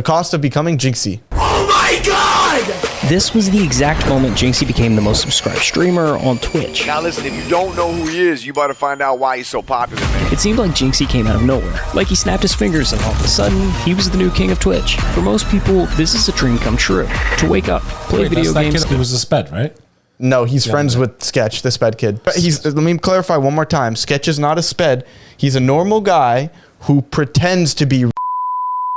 cost of becoming Jynxzi. Oh my god! This was the exact moment Jynxzi became the most subscribed streamer on Twitch. Now listen, if you don't know who he is, you better find out why he's so popular, man. It seemed like Jynxzi came out of nowhere. Like he snapped his fingers and all of a sudden, he was the new king of Twitch. For most people, this is a dream come true. To wake up, play video games. It was a sped, right? No, he's friends with Sketch, the sped kid. But let me clarify one more time. Sketch is not a sped. He's a normal guy who pretends to be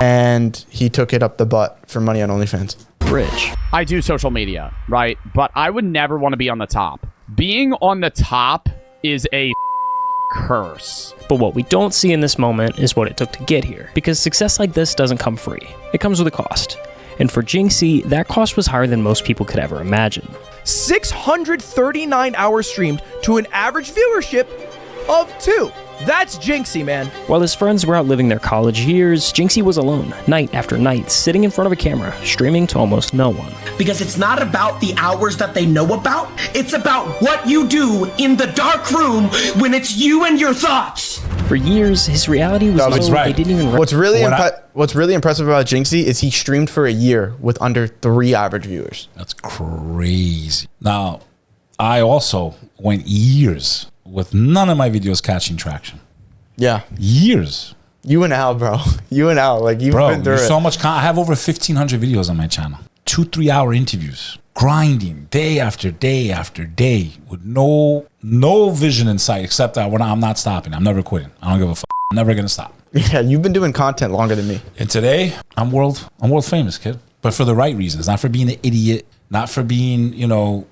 and he took it up the butt for money on OnlyFans. Rich. I do social media, right? But I would never want to be on the top. Being on the top is a curse. But what we don't see in this moment is what it took to get here. Because success like this doesn't come free. It comes with a cost. And for Jynxzi, that cost was higher than most people could ever imagine. 639 hours streamed to an average viewership of 2. That's Jynxzi, man. While his friends were out living their college years, Jynxzi was alone, night after night, sitting in front of a camera, streaming to almost no one. Because it's not about the hours that they know about, it's about what you do in the dark room when it's you and your thoughts. For years, his reality was low. They didn't even. What's really impressive about Jynxzi is he streamed for a year with under 3 average viewers. That's crazy. Now, I also went years with none of my videos catching traction. Yeah. Years. You and Al, bro. You and Al. Like, you've been through it. So much I have over 1,500 videos on my channel. 2-3 hour interviews. Grinding day after day after day with no vision in sight except that I'm not stopping. I'm never quitting. I don't give a fuck. I'm never going to stop. Yeah, you've been doing content longer than me. And today, I'm world famous, kid. But for the right reasons. Not for being an idiot. Not for being,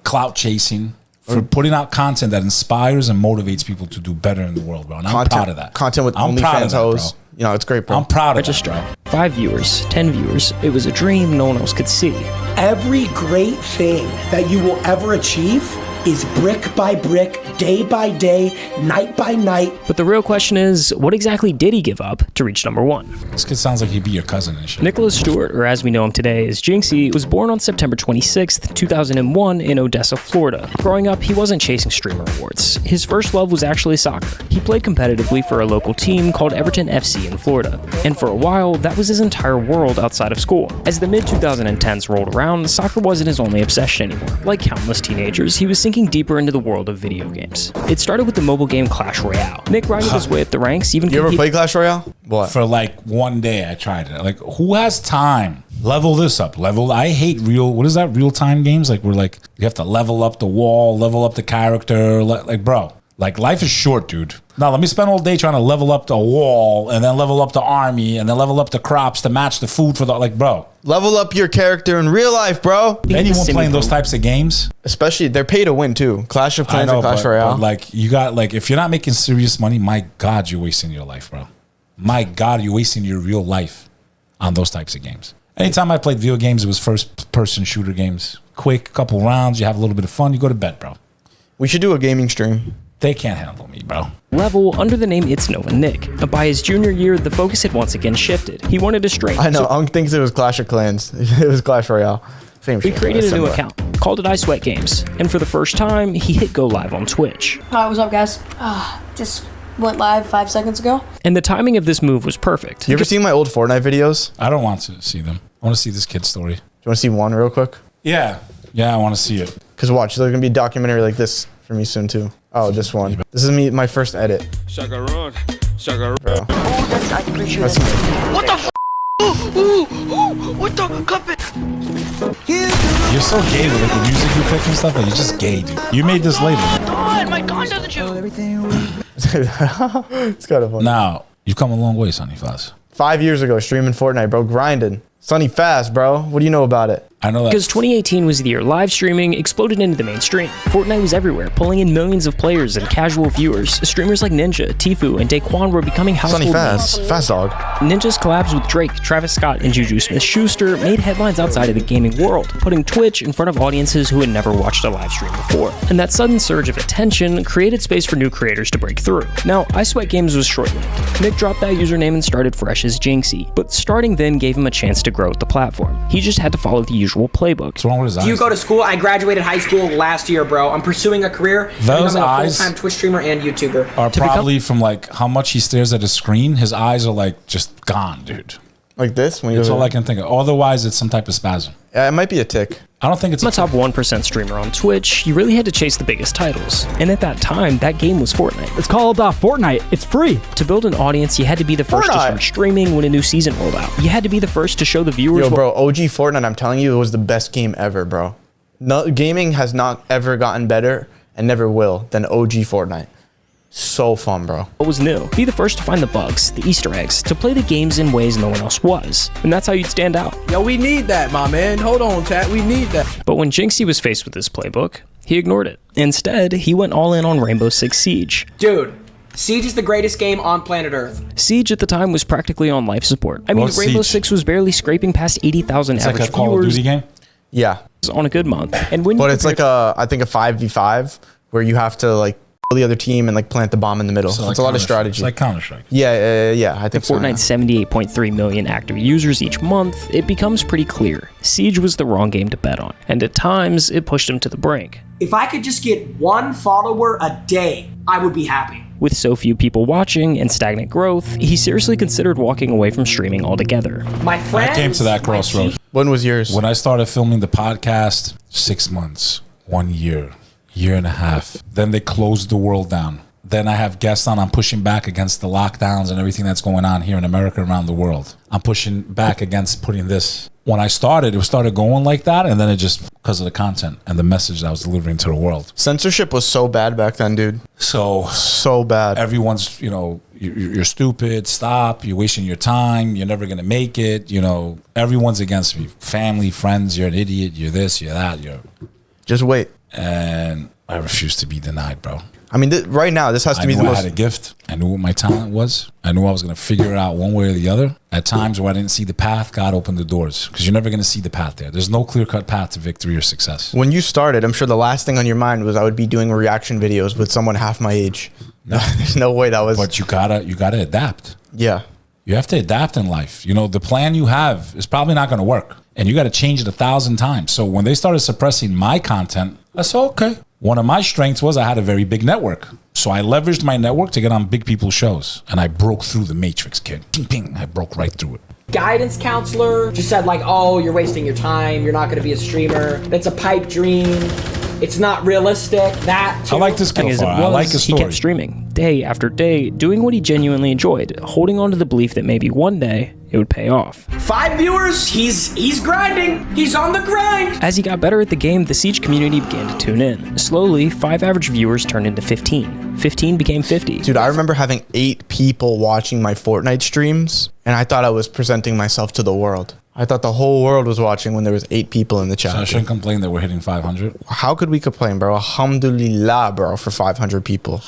clout chasing. For putting out content that inspires and motivates people to do better in the world, bro. And I'm proud of that. Content with OnlyFans hoes. It's great, bro. I'm proud of Register. that, bro. 5 viewers, 10 viewers. It was a dream no one else could see. Every great thing that you will ever achieve is brick by brick, day by day, night by night. But the real question is, what exactly did he give up to reach #1? This kid sounds like he'd be your cousin and shit. Nicholas Stewart, or as we know him today as Jynxzi, was born on September 26th, 2001 in Odessa, Florida. Growing up, he wasn't chasing streamer awards. His first love was actually soccer. He played competitively for a local team called Everton FC in Florida. And for a while, that was his entire world outside of school. As the mid-2010s rolled around, soccer wasn't his only obsession anymore. Like countless teenagers, he was sinking deeper into the world of video games. It started with the mobile game Clash Royale. Nick grinded his way up the ranks, even You ever play Clash Royale? What? For like one day I tried it. Like, who has time? Level this up. I hate what is that, real-time games? Like, where like you have to level up the wall, level up the character. Like, bro, like life is short, dude. Now let me spend all day trying to level up the wall and then level up the army and then level up the crops to match the food for bro. Level up your character in real life, bro. Anyone playing those types of games, especially they're pay to win too. Clash of Clans and Clash Royale. But like you got if you're not making serious money, my God, you're wasting your life, bro. My God, you're wasting your real life on those types of games. Anytime I played video games, it was first-person shooter games. Quick, couple rounds, you have a little bit of fun, you go to bed, bro. We should do a gaming stream. They can't handle me, bro. Level under the name It's Nova Nick. By his junior year, the focus had once again shifted. He wanted to stream. I know. Unk thinks it was Clash of Clans. It was Clash Royale. Same shit. He created a new account, called it 𝐼𝐸𝐺𝐻, and for the first time, he hit go live on Twitch. Hi, what's up, guys? Just went live 5 seconds ago. And the timing of this move was perfect. You ever seen my old Fortnite videos? I don't want to see them. I want to see this kid's story. Do you want to see one real quick? Yeah, I want to see it. Because watch, there's going to be a documentary like this for me soon too. Oh, just one. This is my first edit. Shaka run. Shaka run. What the f? What the cup it? You're so gay with the music you pick and stuff. Like, you're just gay, dude. You made this label. My God doesn't shoot. It's kind of fun. Now, you've come a long way, SonnyFaz. 5 years ago, streaming Fortnite, bro, grinding. SonnyFaz, bro. What do you know about it? I know that. Because 2018 was the year live streaming exploded into the mainstream. Fortnite was everywhere, pulling in millions of players and casual viewers. Streamers like Ninja, Tfue, and Daquan were becoming household names. SonnyFaz, Fast Dog. Ninja's collabs with Drake, Travis Scott, and Juju Smith-Schuster made headlines outside of the gaming world, putting Twitch in front of audiences who had never watched a live stream before. And that sudden surge of attention created space for new creators to break through. Now, 𝐼𝐸𝐺𝐻 was short-lived. Nick dropped that username and started fresh as Jynxzi, but starting then gave him a chance to grow with the platform. He just had to follow the usual playbook. Do you go to school? I graduated high school last year, bro. I'm pursuing a career. Those I'm eyes a full-time Twitch streamer and YouTuber. Are probably from like how much he stares at his screen. His eyes are like just gone, dude. Like this? When you That's go- all I can think of. Otherwise, it's some type of spasm. It might be a tick. I don't think it's I'm a top 1% streamer on Twitch. You really had to chase the biggest titles. And at that time, that game was Fortnite. It's called Fortnite. It's free. To build an audience, you had to be the first to Fortnite. start streaming when a new season rolled out. You had to be the first to show the viewers Yo, bro, OG Fortnite, I'm telling you, it was the best game ever, bro. No, gaming has not ever gotten better and never will than OG Fortnite. So fun, bro. what was new. Be the first to find the bugs, the Easter eggs, to play the games in ways no one else was. And that's how you'd stand out. Yo, we need that, my man. Hold on, chat. We need that. But when Jynxzi was faced with this playbook, he ignored it. Instead, he went all in on Rainbow Six Siege. Dude, Siege is the greatest game on planet Earth. Siege at the time was practically on life support. I mean, What's Rainbow Siege? Six was barely scraping past 80,000 It's average like a Call of viewers Duty game. Yeah. on a good month. And when But you it's like I think a 5v5 where you have to like kill the other team and like plant the bomb in the middle. So It's a lot of strategy. It's like Counter-Strike. Yeah, I think so, yeah. Fortnite's 78.3 million active users each month, it becomes pretty clear. Siege was the wrong game to bet on, and at times, it pushed him to the brink. If I could just get 1 follower a day, I would be happy. With so few people watching and stagnant growth, he seriously considered walking away from streaming altogether. My friends, I came to that my crossroad. When was yours? When I started filming the podcast, 6 months, 1 year, year and a half. Then they closed the world down. Then I have guests on. I'm pushing back against the lockdowns and everything that's going on here in America and around the world. I'm pushing back against putting this. When I started, it started going like that. And then it just, because of the content and the message that I was delivering to the world. Censorship was so bad back then, dude. So bad. Everyone's, you're stupid. Stop. You're wasting your time. You're never going to make it. Everyone's against me. Family, friends, you're an idiot. You're this, you're that. Just wait. And I refuse to be denied, bro. I mean, right now, this has to be the I most... had a gift. I knew what my talent was. I knew I was going to figure it out one way or the other. At times where I didn't see the path, God opened the doors. Because you're never going to see the path there. There's no clear-cut path to victory or success. When you started, I'm sure the last thing on your mind was I would be doing reaction videos with someone half my age. No, there's no way that was... But you gotta adapt. Yeah. You have to adapt in life. The plan you have is probably not going to work. And you got to change it 1,000 times. So when they started suppressing my content, I said, okay. One of my strengths was I had a very big network. So I leveraged my network to get on big people's shows. And I broke through the matrix, kid. Ping, ping. I broke right through it. Guidance counselor just said like, oh, you're wasting your time. You're not going to be a streamer. That's a pipe dream. It's not realistic. That too. I like this Thing kid. is, I like his he story. kept streaming day after day, doing what he genuinely enjoyed, holding on to the belief that maybe one day it would pay off. 5 viewers. He's grinding. He's on the grind. As he got better at the game, the Siege community began to tune in. Slowly, 5 average viewers turned into 15. 15 became 50. Dude, I remember having 8 people watching my Fortnite streams, and I thought I was presenting myself to the world. I thought the whole world was watching when there was 8 people in the chat. So I shouldn't complain that we're hitting 500. How could we complain, bro? Alhamdulillah, bro, for 500 people.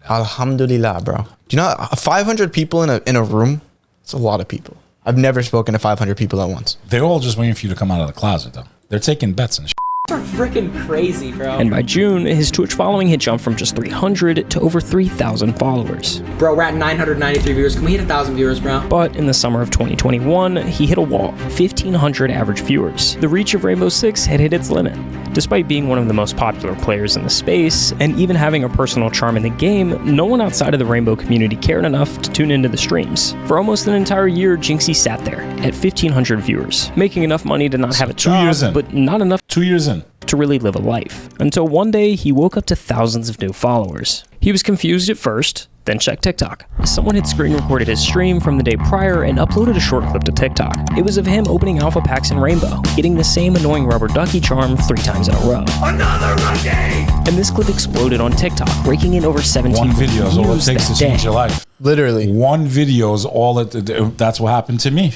Alhamdulillah, bro. Do you know 500 people in a room? It's a lot of people. I've never spoken to 500 people at once. They're all just waiting for you to come out of the closet, though. They're taking bets and shit. Are freaking crazy, bro. And by June, his Twitch following had jumped from just 300 to over 3,000 followers. Bro, we're at 993 viewers. Can we hit 1,000 viewers, bro? But in the summer of 2021, he hit a wall, 1,500 average viewers. The reach of Rainbow Six had hit its limit. Despite being one of the most popular players in the space, and even having a personal charm in the game, no one outside of the Rainbow community cared enough to tune into the streams. For almost an entire year, Jynxzi sat there, at 1,500 viewers, making enough money to not have a 2 job, years in. but not enough 2 years in. to really live a life. Until one day, he woke up to thousands of new followers. He was confused at first, then checked TikTok. Someone had screen recorded his stream from the day prior and uploaded a short clip to TikTok. It was of him opening alpha packs in Rainbow, getting the same annoying rubber ducky charm 3 times in a row. Another rookie! And this clip exploded on TikTok, raking in over 17 One video is all it views takes to that change day. your life. Literally. One video is all that's what happened to me.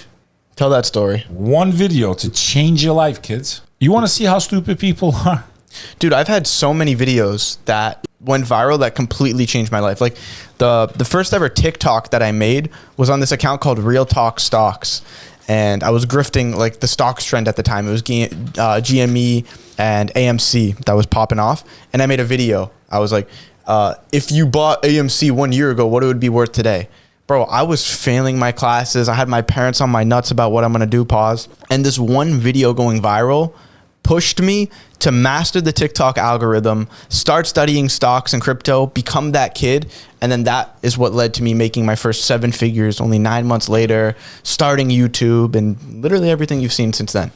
Tell that story. One video to change your life, kids. You want to see how stupid people are? Dude, I've had so many videos that went viral that completely changed my life. Like the first ever TikTok that I made was on this account called Real Talk Stocks. And I was grifting like the stocks trend at the time. It was GME and AMC that was popping off. And I made a video. I was like, if you bought AMC 1 year ago, what it would be worth today? Bro, I was failing my classes. I had my parents on my nuts about what I'm going to do, pause. And this one video going viral pushed me to master the TikTok algorithm, start studying stocks and crypto, become that kid. And then that is what led to me making my first 7 figures only 9 months later, starting YouTube and literally everything you've seen since then.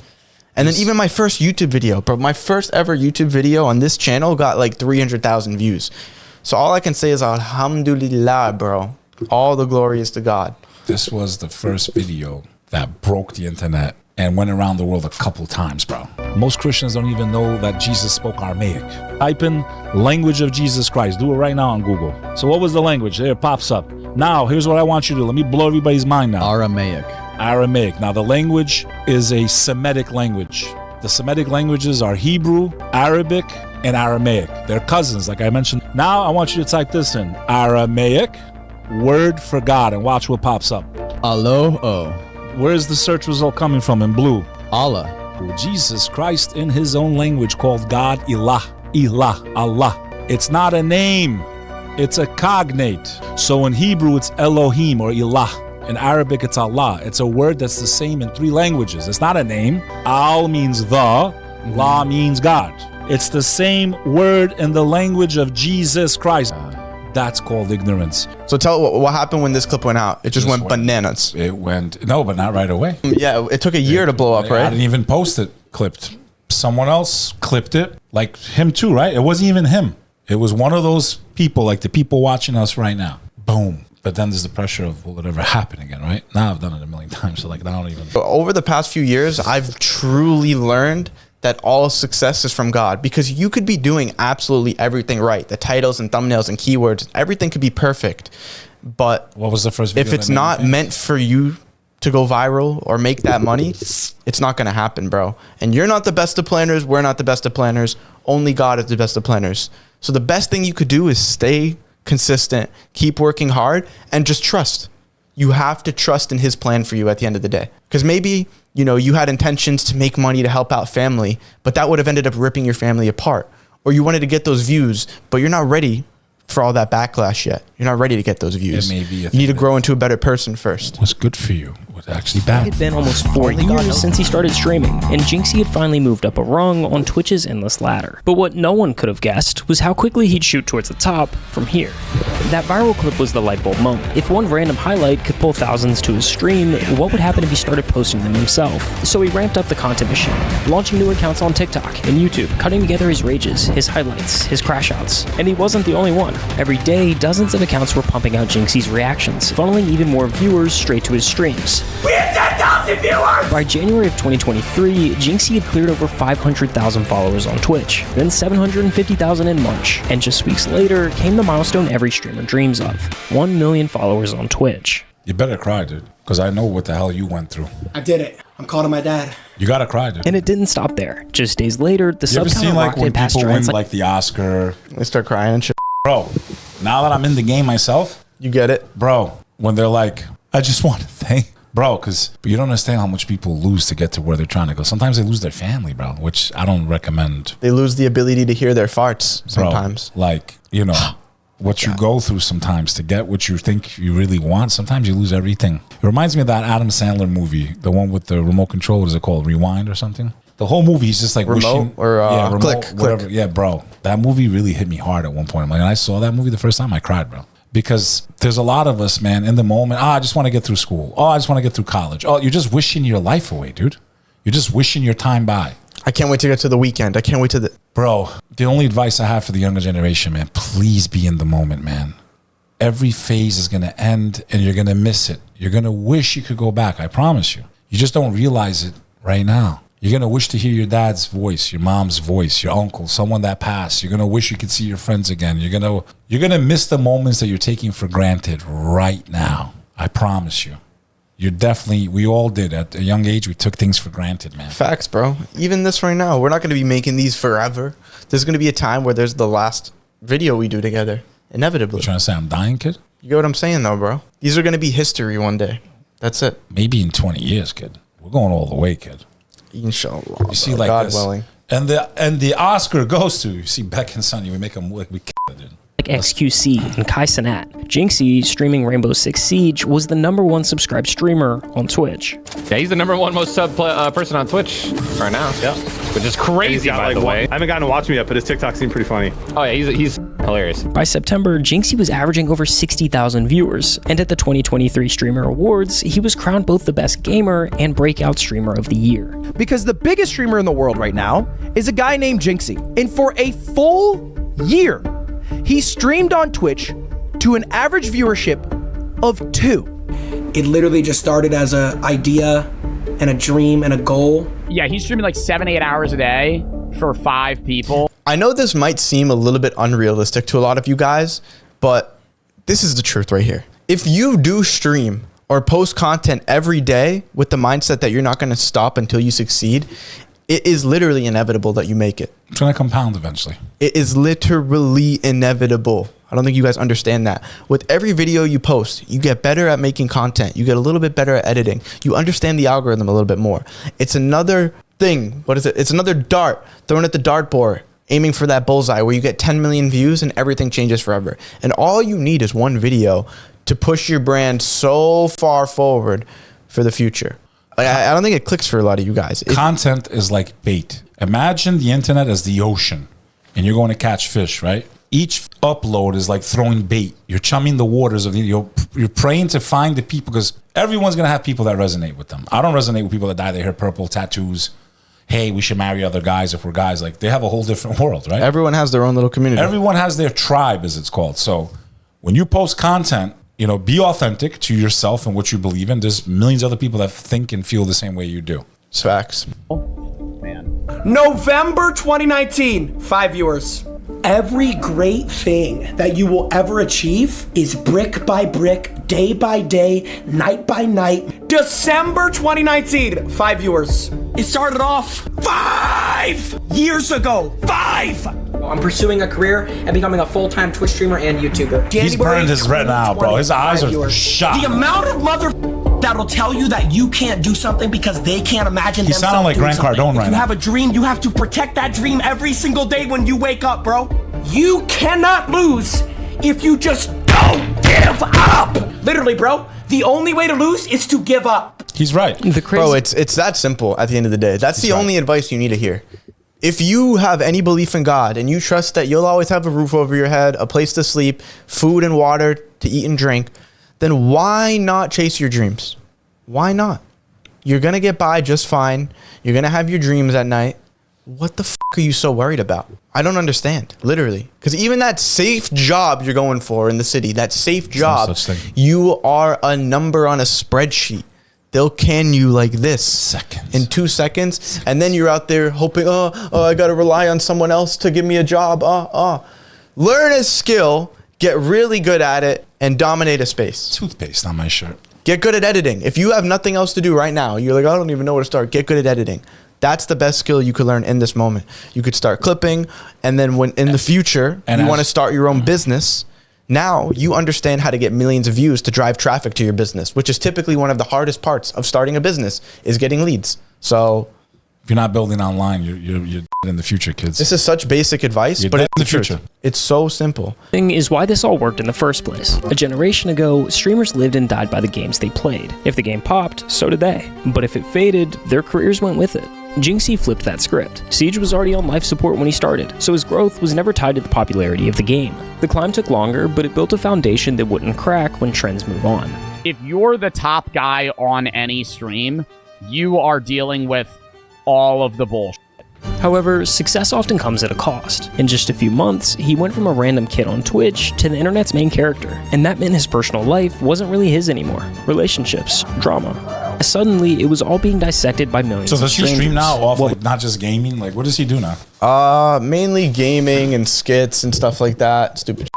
And then even my first YouTube video, bro, my first ever YouTube video on this channel got like 300,000 views. So all I can say is alhamdulillah, bro. All the glory is to God. This was the first video that broke the internet and went around the world a couple times, bro. Most Christians don't even know that Jesus spoke Aramaic. Type in language of Jesus Christ. Do it right now on Google. So what was the language? There, it pops up. Now, here's what I want you to do. Let me blow everybody's mind now. Aramaic. Aramaic. Now, the language is a Semitic language. The Semitic languages are Hebrew, Arabic, and Aramaic. They're cousins, like I mentioned. Now, I want you to type this in. Aramaic, word for God, and watch what pops up. Aloho. Where's the search result coming from in blue? Allah. Jesus Christ in his own language called God Ilah. Ilah, Allah. It's not a name. It's a cognate. So in Hebrew, it's Elohim or Ilah. In Arabic, it's Allah. It's a word that's the same in 3 languages. It's not a name. Al means the. La means God. It's the same word in the language of Jesus Christ. That's called ignorance. So tell what happened when this clip went out. It just went bananas. It went, no, but not right away. Yeah, it took a year to blow up, right? I didn't even post it clipped. Someone else clipped it, like him too, right? It wasn't even him. It was one of those people, like the people watching us right now. Boom. But then there's the pressure of, will it ever happen again, right? Now I've done it a million times, so like I don't even. Over the past few years, I've truly learned that all success is from God, because you could be doing absolutely everything right. The titles and thumbnails and keywords, everything could be perfect. But what was the first video if it's not meant for you to go viral or make that money, it's not going to happen, bro. And you're not the best of planners. We're not the best of planners. Only God is the best of planners. So the best thing you could do is stay consistent, keep working hard, and just trust. You have to trust in his plan for you at the end of the day. Because maybe, you know, you had intentions to make money to help out family, but that would have ended up ripping your family apart. Or you wanted to get those views, but you're not ready for all that backlash yet. You're not ready to get those views. You need to grow into a better person first. What's good for you was actually bad. It had been almost 4 years since he started streaming, and Jynxzi had finally moved up a rung on Twitch's endless ladder. But what no one could have guessed was how quickly he'd shoot towards the top from here. That viral clip was the light bulb moment. If one random highlight could pull thousands to his stream, what would happen if he started posting them himself? So he ramped up the content machine, launching new accounts on TikTok and YouTube, cutting together his rages, his highlights, his crash outs. And he wasn't the only one. Every day, dozens of accounts were pumping out Jynxzi's reactions, funneling even more viewers straight to his streams. We had 10,000 viewers! By January of 2023, Jynxzi had cleared over 500,000 followers on Twitch, then 750,000 in March, and just weeks later came the milestone every streamer dreams of, 1 million followers on Twitch. You better cry, dude, because I know what the hell you went through. I did it. I'm calling my dad. You gotta cry, dude. And it didn't stop there. Just days later, the You sub ever count seen like when rocketed past people win giants like the Oscar? They start crying and shit. Bro, now that I'm in the game myself, you get it, bro. When they're like, I just want to thank, bro, because you don't understand how much people lose to get to where they're trying to go. Sometimes they lose their family, bro, which I don't recommend. They lose the ability to hear their farts sometimes. Bro, like, you know, what you go through sometimes to get what you think you really want. Sometimes you lose everything. It reminds me of that Adam Sandler movie, the one with the remote control. What is it called? Rewind or something? The whole movie, he's just like remote wishing, or remote, click, whatever. click. Yeah, bro, that movie really hit me hard at one point. I'm like, when I saw that movie the first time, I cried, bro. Because there's a lot of us, man, in the moment. I just want to get through school. I just want to get through college. You're just wishing your life away, dude. You're just wishing your time by. I can't wait to get to the weekend. I can't wait to the... Bro, the only advice I have for the younger generation, man, please be in the moment, man. Every phase is going to end and you're going to miss it. You're going to wish you could go back. I promise you. You just don't realize it right now. You're going to wish to hear your dad's voice, your mom's voice, your uncle, someone that passed. You're going to wish you could see your friends again. You're going to miss the moments that you're taking for granted right now. I promise you. You're definitely, we all did. At a young age, we took things for granted, man. Facts, bro. Even this right now, we're not going to be making these forever. There's going to be a time where there's the last video we do together. Inevitably. You trying to say I'm dying, kid? You get what I'm saying, though, bro? These are going to be history one day. That's it. Maybe in 20 years, kid. We're going all the way, kid. Inshallah. You see, like God this. willing. And the Oscar goes to, you see, Beck and Sonny, we make them like we kill it, dude. Like XQC and 𝐁𝐤. Jynxzi, streaming Rainbow Six Siege, was the #1 subscribed streamer on Twitch. Yeah, he's the #1 most sub person on Twitch right now. Yeah. which is crazy, by the way. I haven't gotten to watch him yet, but his TikTok seemed pretty funny. Oh yeah, he's hilarious. By September, Jynxzi was averaging over 60,000 viewers, and at the 2023 Streamer Awards, he was crowned both the best gamer and breakout streamer of the year. Because the biggest streamer in the world right now is a guy named Jynxzi. And for a full year, he streamed on Twitch to an average viewership of 2. It literally just started as an idea and a dream and a goal. Yeah, he's streaming like 7-8 hours a day for 5 people. I know this might seem a little bit unrealistic to a lot of you guys, but this is the truth right here. If you do stream or post content every day with the mindset that you're not going to stop until you succeed, it is literally inevitable that you make it. It's going to compound eventually. It is literally inevitable. I don't think you guys understand that. With every video you post, you get better at making content. You get a little bit better at editing. You understand the algorithm a little bit more. It's another thing. What is it? It's another dart thrown at the dartboard, aiming for that bullseye where you get 10 million views and everything changes forever. And all you need is one video to push your brand so far forward for the future. Like, I don't think it clicks for a lot of you guys. Content is like bait. Imagine the internet as the ocean and you're going to catch fish, right? Each upload is like throwing bait. You're chumming the waters of the, you're praying to find the people, because everyone's going to have people that resonate with them. I don't resonate with people that dye their hair purple, tattoos. Hey, we should marry other guys if we're guys. Like, they have a whole different world, right? Everyone has their own little community. Everyone has their tribe, as it's called. So when you post content, you know, be authentic to yourself and what you believe in. There's millions of other people that think and feel the same way you do. It's facts. Man. November 2019, 5 viewers. Every great thing that you will ever achieve is brick by brick, day by day, night by night. December 2019, 5 viewers. It started off 5 years ago. 5! I'm pursuing a career and becoming a full-time Twitch streamer and YouTuber. He's burned his retina out, bro. His eyes are shot. The amount of mother that'll tell you that you can't do something because they can't imagine He's sounding like Grant Cardone right now. You have a dream, you have to protect that dream every single day when you wake up, bro. You cannot lose if you just don't give up. Literally, bro. The only way to lose is to give up. He's right. Bro, it's that simple at the end of the day. That's the only advice you need to hear. If you have any belief in God and you trust that you'll always have a roof over your head, a place to sleep, food and water to eat and drink, then why not chase your dreams? Why not? You're going to get by just fine. You're going to have your dreams at night. What the fuck are you so worried about? I don't understand, literally. Because even that safe job you're going for in the city, that safe job, you are a number on a spreadsheet. They'll can you like this in 2 seconds, and then you're out there hoping, oh, I gotta rely on someone else to give me a job. Learn a skill, get really good at it, and dominate a space. Toothpaste on my shirt. Get good at editing. If you have nothing else to do right now, you're like, I don't even know where to start. Get good at editing. That's the best skill you could learn in this moment. You could start clipping, and then when in the future you want to start your own business, now you understand how to get millions of views to drive traffic to your business, which is typically one of the hardest parts of starting a business, is getting leads. So if you're not building online, you're in the future, kids. This is such basic advice, but it's the future. It's so simple. Thing is why this all worked in the first place. A generation ago, streamers lived and died by the games they played. If the game popped, so did they. But if it faded, their careers went with it. Jynxzi flipped that script. 𝐂𝐤𝐥 was already on life support when he started, so his growth was never tied to the popularity of the game. The climb took longer, but it built a foundation that wouldn't crack when trends move on. If you're the top guy on any stream, you are dealing with all of the bullshit. However, success often comes at a cost. In just a few months, he went from a random kid on Twitch to the internet's main character, and that meant his personal life wasn't really his anymore. Relationships, drama. Suddenly, it was all being dissected by millions of strangers. So does he stream now off like not just gaming? Like, what does he do now? Mainly gaming and skits and stuff like that. Stupid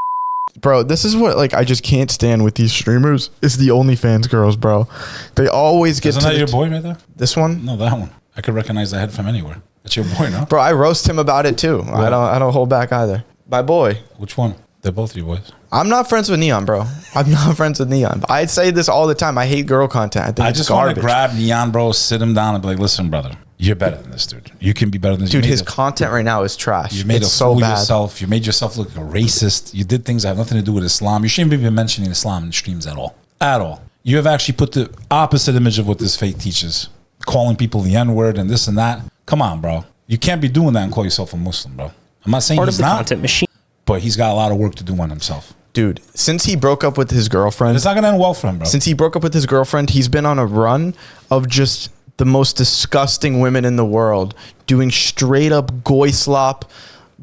bro, this is what like I just can't stand with these streamers. It's the OnlyFans girls, bro. They always get Isn't that your boy right there? This one? No, that one. I could recognize that head from anywhere. That's your boy, no? Bro, I roast him about it too. What? I don't hold back either. My boy. Which one? They're both your boys. I'm not friends with Neon, bro. I'm not friends with Neon. But I say this all the time. I hate girl content. I think it's just garbage. want to grab Neon, bro, sit him down and be like, listen, brother, you're better than this, dude. You can be better than this. Dude, his content right now is trash. You made it's so bad. Yourself. You made yourself look like a racist. You did things that have nothing to do with Islam. You shouldn't even be mentioning Islam in streams at all. At all. You have actually put the opposite image of what this faith teaches. Calling people the N-word and this and that. Come on, bro. You can't be doing that and call yourself a Muslim, bro. I'm not saying Part he's of the not, content machine. but he's got a lot of work to do on himself. Dude, since he broke up with his girlfriend, It's not gonna end well for him, bro. since he broke up with his girlfriend, he's been on a run of just the most disgusting women in the world, doing straight up goy slop,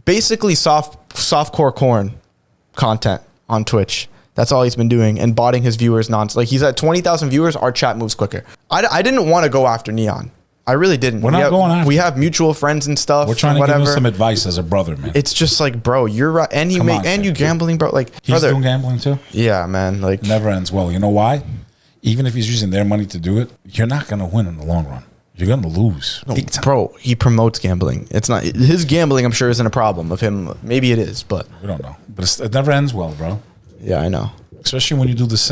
basically softcore corn content on Twitch. That's all he's been doing, and botting his viewers nonsense. Like, he's at 20,000 viewers. Our chat moves quicker. I didn't want to go after Neon. I really didn't. We're not going after. We have mutual friends and stuff. We're trying to whatever. give him some advice as a brother, man. It's just like, bro, you're right, and you Come make on, and Sam. you gambling, bro. Like, He's brother, doing gambling too. yeah, man. Like, Never ends well. You know why? Even if he's using their money to do it, you're not gonna win in the long run. You're gonna lose. Big time. bro, he promotes gambling. It's not his gambling. I'm sure isn't a problem of him. Maybe it is, but We don't know, but it never ends well, bro. yeah, I know. Especially when you do this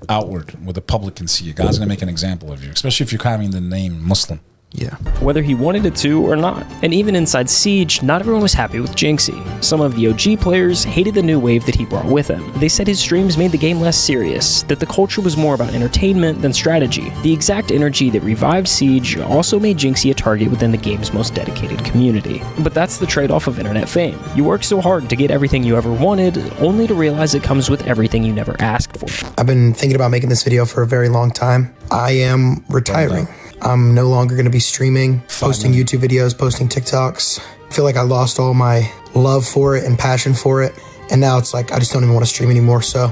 outward, where the public can see you. God's gonna make an example of you. Especially if you're carrying the name Muslim. Yeah. Whether he wanted it to or not. And even inside Siege, not everyone was happy with Jynxzi. Some of the OG players hated the new wave that he brought with him. They said his streams made the game less serious, that the culture was more about entertainment than strategy. The exact energy that revived Siege also made Jynxzi a target within the game's most dedicated community. But that's the trade-off of internet fame. You work so hard to get everything you ever wanted, only to realize it comes with everything you never asked for. I've been thinking about making this video for a very long time. I am retiring. I'm no longer going to be streaming, posting YouTube videos, posting TikToks. I feel like I lost all my love for it and passion for it. And now it's like, I just don't even want to stream anymore. So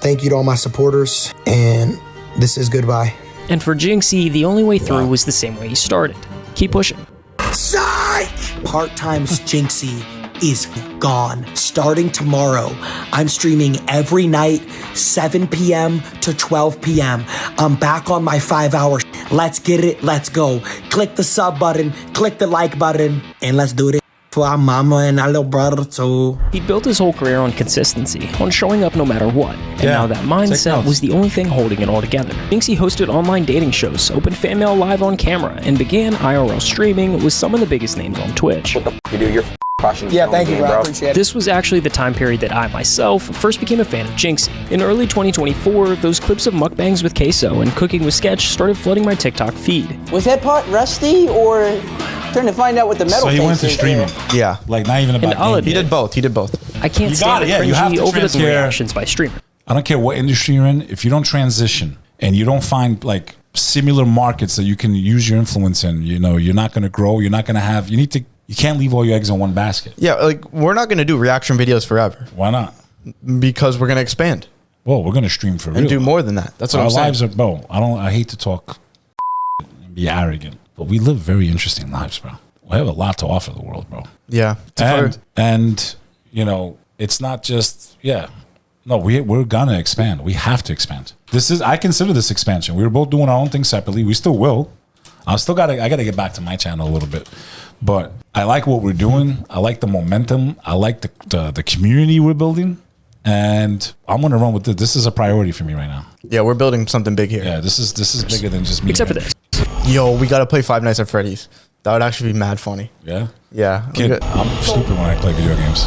thank you to all my supporters. And this is goodbye. And for Jynxzi, the only way through was the same way he started. Keep pushing. Psych! Part-time's Jynxzi is gone. Starting tomorrow, I'm streaming every night, 7 p.m. to 12 p.m. I'm back on my 5-hour. Let's get it. Let's go. Click the sub button, click the like button, and let's do it for our mama and our little brother too. He built his whole career on consistency, on showing up no matter what. And now that mindset was the only thing holding it all together. Jynxzi hosted online dating shows, opened fan mail live on camera, and began IRL streaming with some of the biggest names on Twitch. What the f you do? You're crushing. Yeah, thank you, bro. I appreciate it. This was actually the time period that I myself first became a fan of Jynxzi. In early 2024, those clips of mukbangs with 𝐂𝐫𝐤 and cooking with 𝐁 started flooding my TikTok feed. Was that part rusty or trying to find out what the metal? So he went to streaming. Yeah. Like not even about I'll game. admit, He did both. He did both. I can't You stand got the it, yeah, you have cringy, to over-the-top transcare- reactions by streamers. I don't care what industry you're in. If you don't transition and you don't find like similar markets that you can use your influence in, you know, you're not going to grow. You're not going to have. You can't leave all your eggs in one basket. Yeah, like, we're not going to do reaction videos forever Why not? because we're going to expand Well, we're going to stream for real. and do more than that. That's what Our I'm saying. lives are, bro. I hate to talk and be arrogant, but we live very interesting lives, bro. We have a lot to offer the world, bro. Yeah. And you know, it's not just No, we're gonna expand. We have to expand. I consider this expansion. We were both doing our own thing separately. We still will. I gotta get back to my channel a little bit. But I like what we're doing. I like the momentum. I like the community we're building. And I'm gonna run with this. This is a priority for me right now. Yeah, we're building something big here. Yeah, this is bigger than just me. Except for this. Yo, we got to play Five Nights at Freddy's. That would actually be mad funny. Yeah? Yeah. Kid, I'm stupid when I play video games.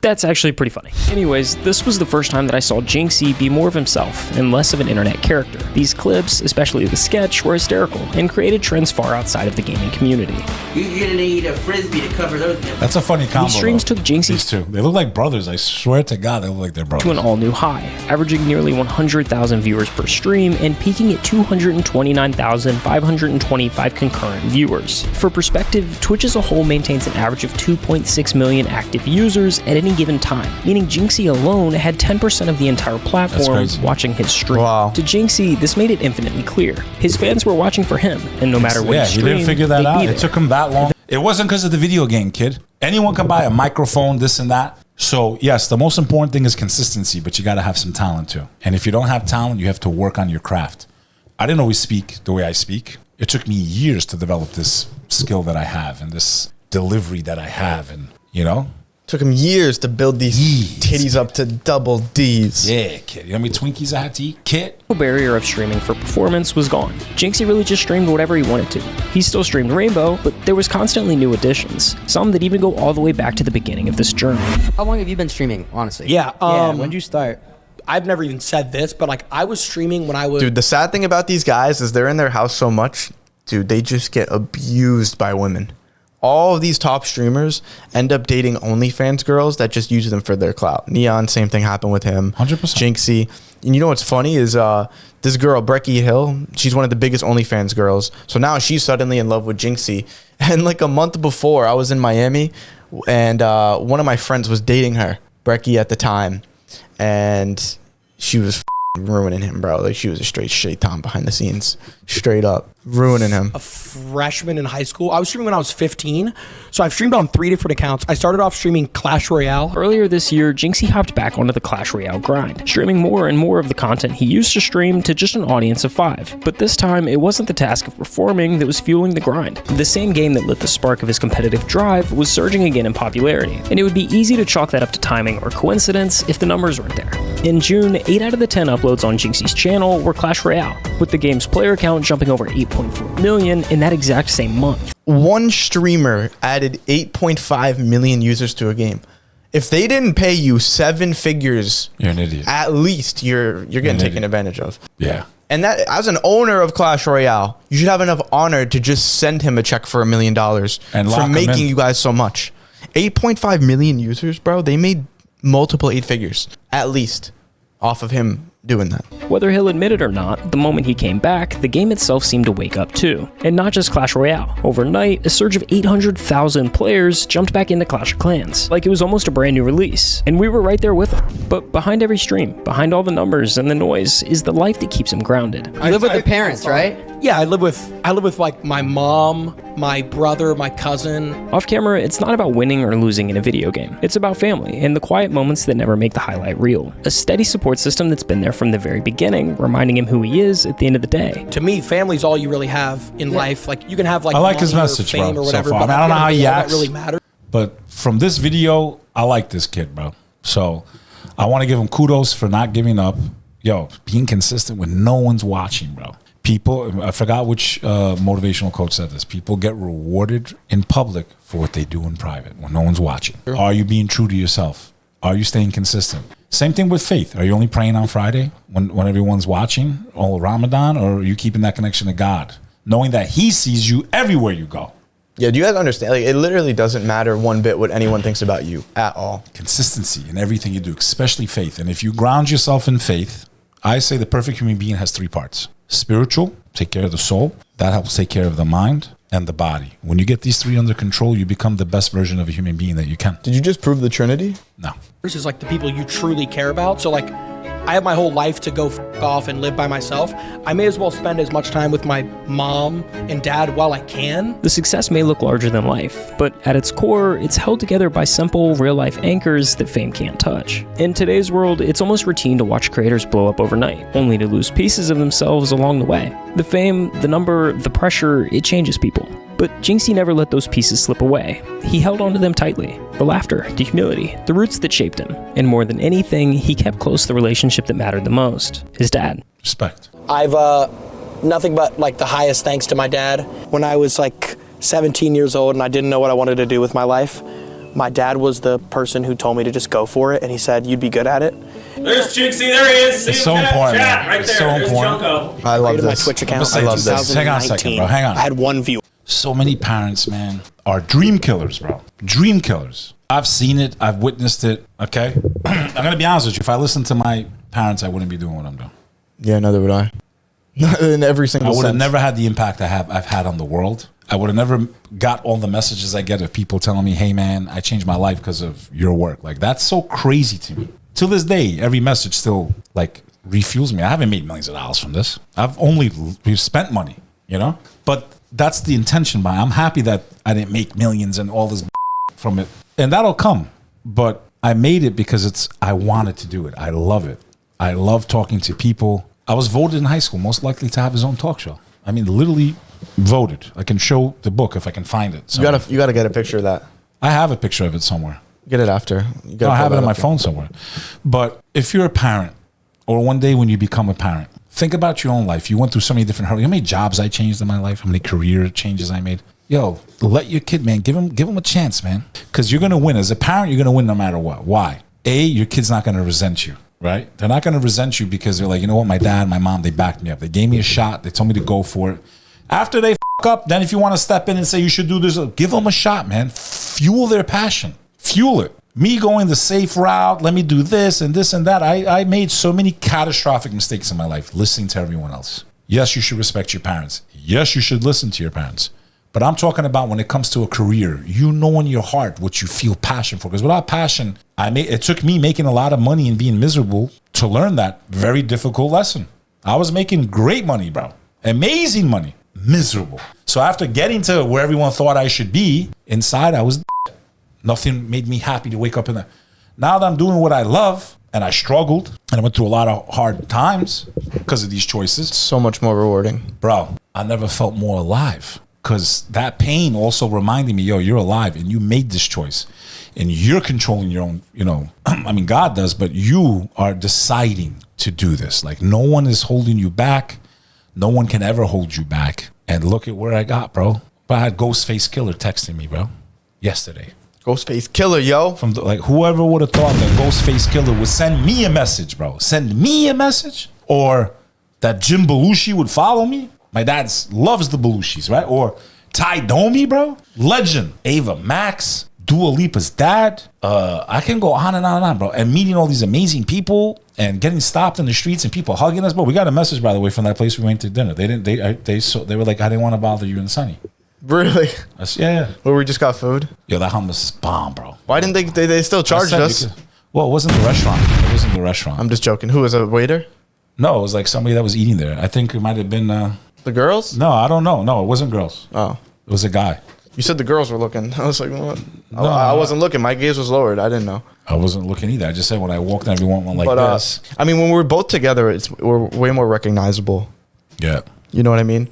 That's actually pretty funny. Anyways, this was the first time that I saw Jynxzi be more of himself and less of an internet character. These clips, especially the sketch, were hysterical and created trends far outside of the gaming community. You're gonna need a frisbee to cover those. That's a funny combo. These streams though. took Jynxzi These two. They look like brothers. I swear to God, they look like they're brothers. to an all-new high, averaging nearly 100,000 viewers per stream and peaking at 229,525 concurrent viewers. For perspective, Twitch as a whole maintains an average of 2.6 million active users at any given time, meaning Jynxzi alone had 10% of the entire platform watching his stream. Wow. To Jynxzi, this made it infinitely clear. His fans were watching for him, and no matter what he he streamed, didn't figure that they'd out. be It there. took him that long. It wasn't because of the video game, kid. Anyone can buy a microphone, this and that. So yes, the most important thing is consistency, but you got to have some talent too. And if you don't have talent, you have to work on your craft. I didn't always speak the way I speak. It took me years to develop this skill that I have and this delivery that I have, and you know. Took him years to build these titties up to double Ds. Yeah, kid. You know how many Twinkies I had to eat? Kid. The barrier of streaming for performance was gone. Jynxzi really just streamed whatever he wanted to. He still streamed Rainbow, but there was constantly new additions, some that even go all the way back to the beginning of this journey. How long have you been streaming, honestly? Yeah. When did you start? I've never even said this, but like I was streaming when I was. Dude, the sad thing about these guys is they're in their house so much. dude, they just get abused by women. All of these top streamers end up dating OnlyFans girls that just use them for their clout. Neon, same thing happened with him. 100%. Jynxzi. And you know what's funny is this girl, Brecky Hill, she's one of the biggest OnlyFans girls. So now she's suddenly in love with Jynxzi. And like a month before, I was in Miami, and one of my friends was dating her, Brecky at the time. And she was ruining him, bro. Like, she was a straight shaitan behind the scenes. Straight up. Ruining him. A freshman in high school. I was streaming when I was 15, so I've streamed on 3 different accounts. I started off streaming Clash Royale. Earlier this year, Jynxzi hopped back onto the Clash Royale grind, streaming more and more of the content he used to stream to just an audience of 5. But this time, it wasn't the task of performing that was fueling the grind. The same game that lit the spark of his competitive drive was surging again in popularity, and it would be easy to chalk that up to timing or coincidence if the numbers weren't there. In June, 8 out of the 10 uploads on Jynxzi's channel were Clash Royale, with the game's player count jumping over 8.4 million in that exact same month. One streamer added 8.5 million users to a game. If they didn't pay you 7 figures, you're an idiot. At least you're getting taken advantage of. Yeah. And that, as an owner of Clash Royale, you should have enough honor to just send him a check for $1 million for making you guys so much. 8.5 million users, bro. They made multiple 8 figures, at least, off of him doing that. Whether he'll admit it or not, the moment he came back, the game itself seemed to wake up too. And not just Clash Royale. Overnight, a surge of 800,000 players jumped back into Clash of Clans, like it was almost a brand new release. And we were right there with them. But behind every stream, behind all the numbers and the noise, is the life that keeps him grounded. You live with the parents, right? Yeah, I live with like my mom, my brother, my cousin. Off camera, it's not about winning or losing in a video game. It's about family and the quiet moments that never make the highlight reel. A steady support system that's been there from the very beginning, reminding him who he is at the end of the day. To me, family's all you really have in life. Like, you can have like I like his money message, or fame bro. or whatever, so far. but I don't know how he acts. That really matters. But from this video, I like this kid, bro. So I want to give him kudos for not giving up. Yo, being consistent when no one's watching, bro. People, I forgot which motivational coach said this. People get rewarded in public for what they do in private when no one's watching. Are you being true to yourself? Are you staying consistent? Same thing with faith. Are you only praying on Friday when everyone's watching, all Ramadan, or are you keeping that connection to God, knowing that He sees you everywhere you go? Yeah, do you guys understand? Like, it literally doesn't matter one bit what anyone thinks about you at all. Consistency in everything you do, especially faith. And if you ground yourself in faith, I say the perfect human being has 3 parts. Spiritual, take care of the soul. That helps take care of the mind and the body. When you get these 3 under control, you become the best version of a human being that you can. Did you just prove the Trinity? No. This is like the people you truly care about. So like, I have my whole life to go f off and live by myself. I may as well spend as much time with my mom and dad while I can. The success may look larger than life, but at its core, it's held together by simple, real-life anchors that fame can't touch. In today's world, it's almost routine to watch creators blow up overnight, only to lose pieces of themselves along the way. The fame, the number, the pressure, it changes people. But Jynxzi never let those pieces slip away. He held onto them tightly. The laughter, the humility, the roots that shaped him. And more than anything, he kept close the relationship that mattered the most, his dad. Respect. I've nothing but like the highest thanks to my dad. When I was like 17 years old and I didn't know what I wanted to do with my life, my dad was the person who told me to just go for it, and he said, you'd be good at it. There's Jynxzi, there he is. It's so important, chat, man. right It's there. so There's important. Junko. I love Created my this. Twitch account. I love this. Hang on a second, bro. Hang on. I had 1 view. So many parents, man, are dream killers, bro. Dream killers. I've seen it. I've witnessed it. Okay? I'm going to be honest with you. If I listened to my parents, I wouldn't be doing what I'm doing. Yeah, neither would I. In every single I would have sense. never had the impact I've had on the world. I would have never got all the messages I get of people telling me, hey, man, I changed my life because of your work. Like, that's so crazy to me. Till this day, every message still, like, refuels me. I haven't made millions of dollars from this. We've spent money, you know? But that's the intention behind it. I'm happy that I didn't make millions and all this from it. And that'll come. But I made it because I wanted to do it. I love it. I love talking to people. I was voted in high school most likely to have his own talk show. I mean, literally voted. I can show the book if I can find it. You gotta get a picture of that. I have a picture of it somewhere. Get it after. I have it on my phone somewhere. But if you're a parent, or one day when you become a parent, think about your own life. You went through so many different hurdles. You know how many jobs I changed in my life? How many career changes I made? Yo, let your kid, man, give him a chance, man. Because you're going to win. As a parent, you're going to win no matter what. Why? Your kid's not going to resent you, right? They're not going to resent you because they're like, you know what? My dad, my mom, they backed me up. They gave me a shot. They told me to go for it. After they up. Then if you want to step in and say you should do this, give them a shot, man. Fuel their passion. Fuel it. Me going the safe route, let me do this and this and that. I made so many catastrophic mistakes in my life listening to everyone else. Yes, you should respect your parents. Yes, you should listen to your parents. But I'm talking about when it comes to a career, you know in your heart what you feel passion for. Because without passion, it took me making a lot of money and being miserable to learn that very difficult lesson. I was making great money, bro. Amazing money. Miserable. So after getting to where everyone thought I should be, inside I was dead. Nothing made me happy to wake up in the... Now that I'm doing what I love, and I struggled, and I went through a lot of hard times because of these choices. So much more rewarding. Bro, I never felt more alive. Because that pain also reminded me, yo, you're alive and you made this choice. And you're controlling your own, you know, I mean, God does, but you are deciding to do this. Like, no one is holding you back. No one can ever hold you back. And look at where I got, bro. But I had Ghostface Killer texting me, bro, yesterday. Ghostface Killer, yo. From the, like, whoever would have thought that Ghostface Killer would send me a message, bro. Send me a message? Or that Jim Belushi would follow me? My dad loves the Belushis, right? Or Ty Domi, bro. Legend. Ava Max. Dua Lipa's dad. I can go on and on and on, bro. And meeting all these amazing people and getting stopped in the streets and people hugging us, bro. We got a message, by the way, from that place we went to dinner. They were like, I didn't want to bother you and Sonny. Really? Yeah. Where we just got food? Yo, that hummus is bomb, bro. Why didn't they still charged us? Well, it wasn't the restaurant. It wasn't the restaurant. I'm just joking. Who was a waiter? No, it was like somebody that was eating there. I think it might have been... the girls? No, I don't know. No, it wasn't girls. Oh. It was a guy. You said the girls were looking. I was like, what? No, I wasn't looking. My gaze was lowered. I didn't know. I wasn't looking either. I just said when I walked in, everyone went like this. I mean, when we're both together, we're way more recognizable. Yeah. You know what I mean?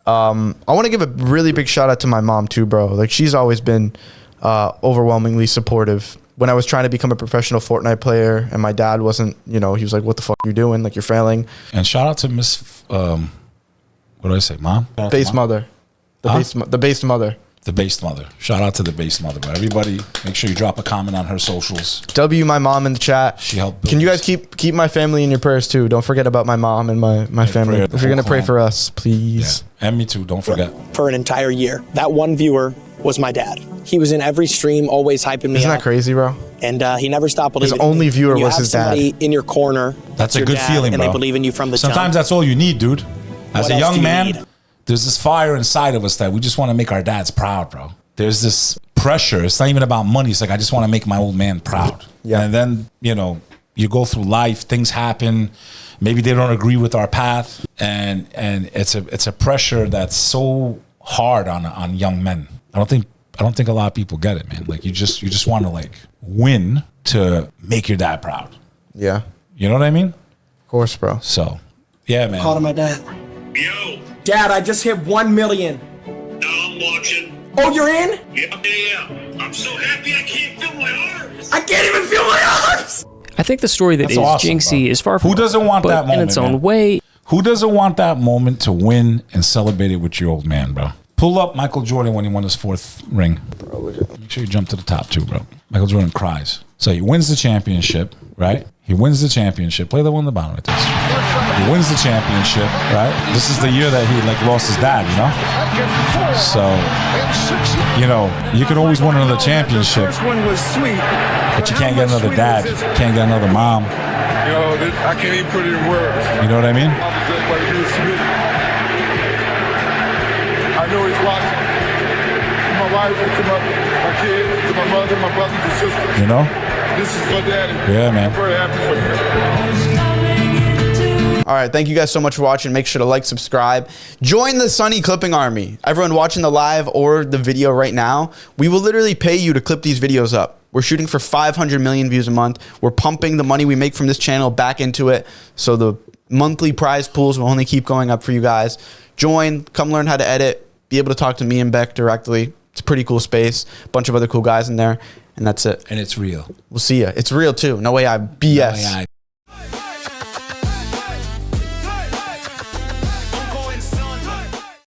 I want to give a really big shout out to my mom too, bro. Like, she's always been overwhelmingly supportive. When I was trying to become a professional Fortnite player and my dad wasn't, you know, he was like, what the fuck are you doing? Like, you're failing. And shout out to Miss, what did I say, Mom? Base mother. The based mother. The based mother. Shout out to the based mother. But everybody, make sure you drop a comment on her socials. W my mom in the chat. She helped build Can you guys keep my family in your prayers too? Don't forget about my mom and my family. If you're gonna pray for us, please. Yeah. And me too. Don't forget. For an entire year, that one viewer was my dad. He was in every stream, always hyping me up. Isn't that crazy, bro? And he never stopped believing. His only viewer was his dad. In your corner. That's a good feeling, bro. And they believe in you from the Sometimes jump. that's all you need, dude. As a young man, need? there's this fire inside of us that we just want to make our dads proud, bro. There's this pressure. It's not even about money. It's like, I just want to make my old man proud. Yeah. And then, you know, you go through life, things happen. Maybe they don't agree with our path. And it's a pressure that's so hard on young men. I don't think a lot of people get it, man. Like, you just want to like win to make your dad proud. Yeah. You know what I mean? Of course, bro. So, yeah, man. Call to my dad. Yo. Dad, I just hit 1 million. No, I'm watching. Oh, you're in? Yeah. I'm so happy I can't feel my arms. I can't even feel my arms. I think the story that That's is awesome, Jynxzi bro. is far from Who doesn't want but that moment, in its own man? way. Who doesn't want that moment to win and celebrate it with your old man, bro? Pull up Michael Jordan when he won his 4th ring. Make sure you jump to the top too, bro. Michael Jordan cries. So he wins the championship, right? He wins the championship. Play the one on the bottom right there. He wins the championship, right? This is the year that he like lost his dad, you know? So, you know, you could always win another championship, but you can't get another dad. You can't get another mom. Yo, I can't even put it in words. You know what I mean? I know he's watching. To my wife, to my kids, to my mother, my brothers and sisters. You know? This is my daddy. Yeah, man. I'm very happy for you. All right, thank you guys so much for watching. Make sure to like, subscribe. Join the Sonny Clipping Army. Everyone watching the live or the video right now, we will literally pay you to clip these videos up. We're shooting for 500 million views a month. We're pumping the money we make from this channel back into it. So the monthly prize pools will only keep going up for you guys. Join, come learn how to edit, be able to talk to me and Beck directly. It's a pretty cool space. A bunch of other cool guys in there. And that's it. And it's real. We'll see ya. It's real too. No AI BS. No AI.